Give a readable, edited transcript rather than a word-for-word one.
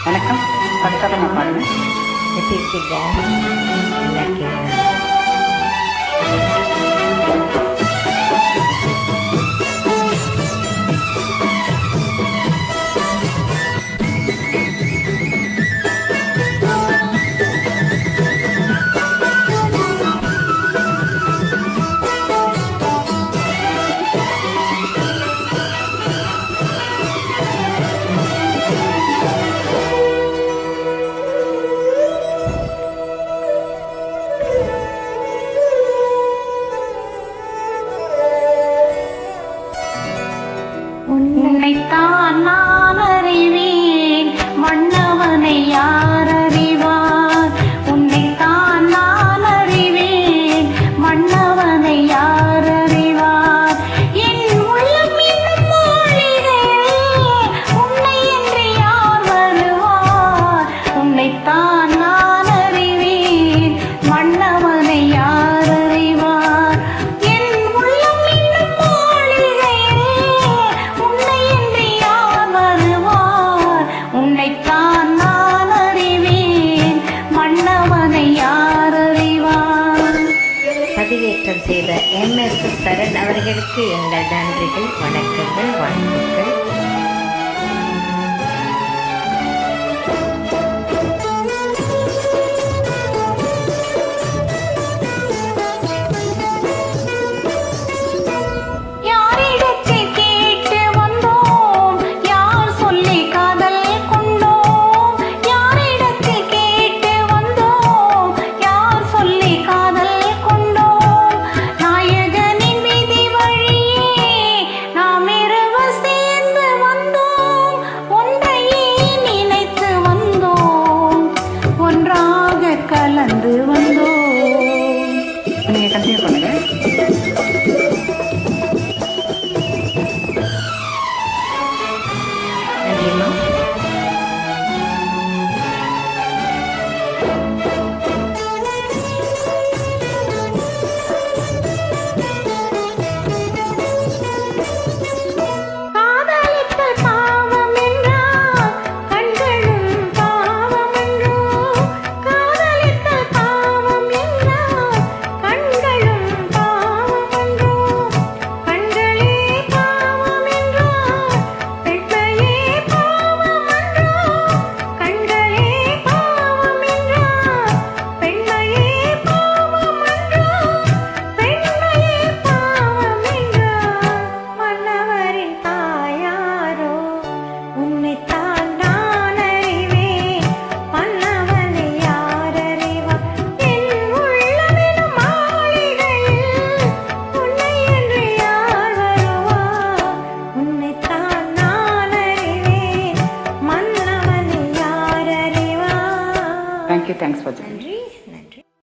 வணக்கம். ஃபஸ்ட்டாக நான் பாடுவேன். எப்படி இருக்கீங்க? நல்லா இருக்கீங்களா? உன்னைத்தான் நான் அறிவேன், மன்னவனை யார் அறிவார்? உன்னைத்தான் நான் அறிவேன், மன்னவனை யார் அறிவார்? என் உள்ளம் என்னும் மாளிகையில் உன்னை என்று யார் வருவார்? உன்னைத்தான் நான் அறிவேன், மன்னவனை யார் அறிவார்? என் உள்ளம் என்னும் மாளிகையில் உன்னை என்று யார் வருவார்? உன்னைத்தான் நான் அறிவேன், மன்னவனை யார் அறிவார்? பதிவேற்றம் செய்த MS சரண் அவர்களுக்கு எங்கள் நன்றிகள், வணக்கங்கள், வாழ்த்துக்கள். யாரிடத்தில் கேட்டு வந்தோம், யார் சொல்லி காதல் கொண்டோம்? யாரிடத்தில் கேட்டு வந்தோம், யார் சொல்லி காதல் கொண்டோம்? நாயகனின் விதி வழியே நாம் இருவர் சேர்ந்து வந்தோம், ஒன்றையே நினைத்து வந்தோம், ஒன்றாக கலந்து வந்தோம். நீங்கள் கண்டினியூ பண்ணுங்கள். நன்றிம்மா. காதலித்தல் பாவம் என்றால் கண்களும் பாவம் என்றோ? காதலித்தல் பாவம் என்றால் கண்களும் பாவம் என்றோ? கண்களே பாவம் என்றால் பெண்மையே பாவம் என்றோ? கண்களே பாவம் என்றால் பெண்மையே பாவம் என்றோ? பெண்மையே பாவம் என்றால் மன்னவரின் தாயாரோ? உன்னைத்தான் நான் அறிவேன், மன்னவனை யார் அறிவார்? என் உள்ளமெனும் மாளிகையில் உன்னை என்று யார் வருவார்? உன்னைத்தான் நான் அறிவேன், மன்னவனை யார் அறிவார்? தேங்க்யூ. தேங்க்ஸ் ஃபார் நன்றி.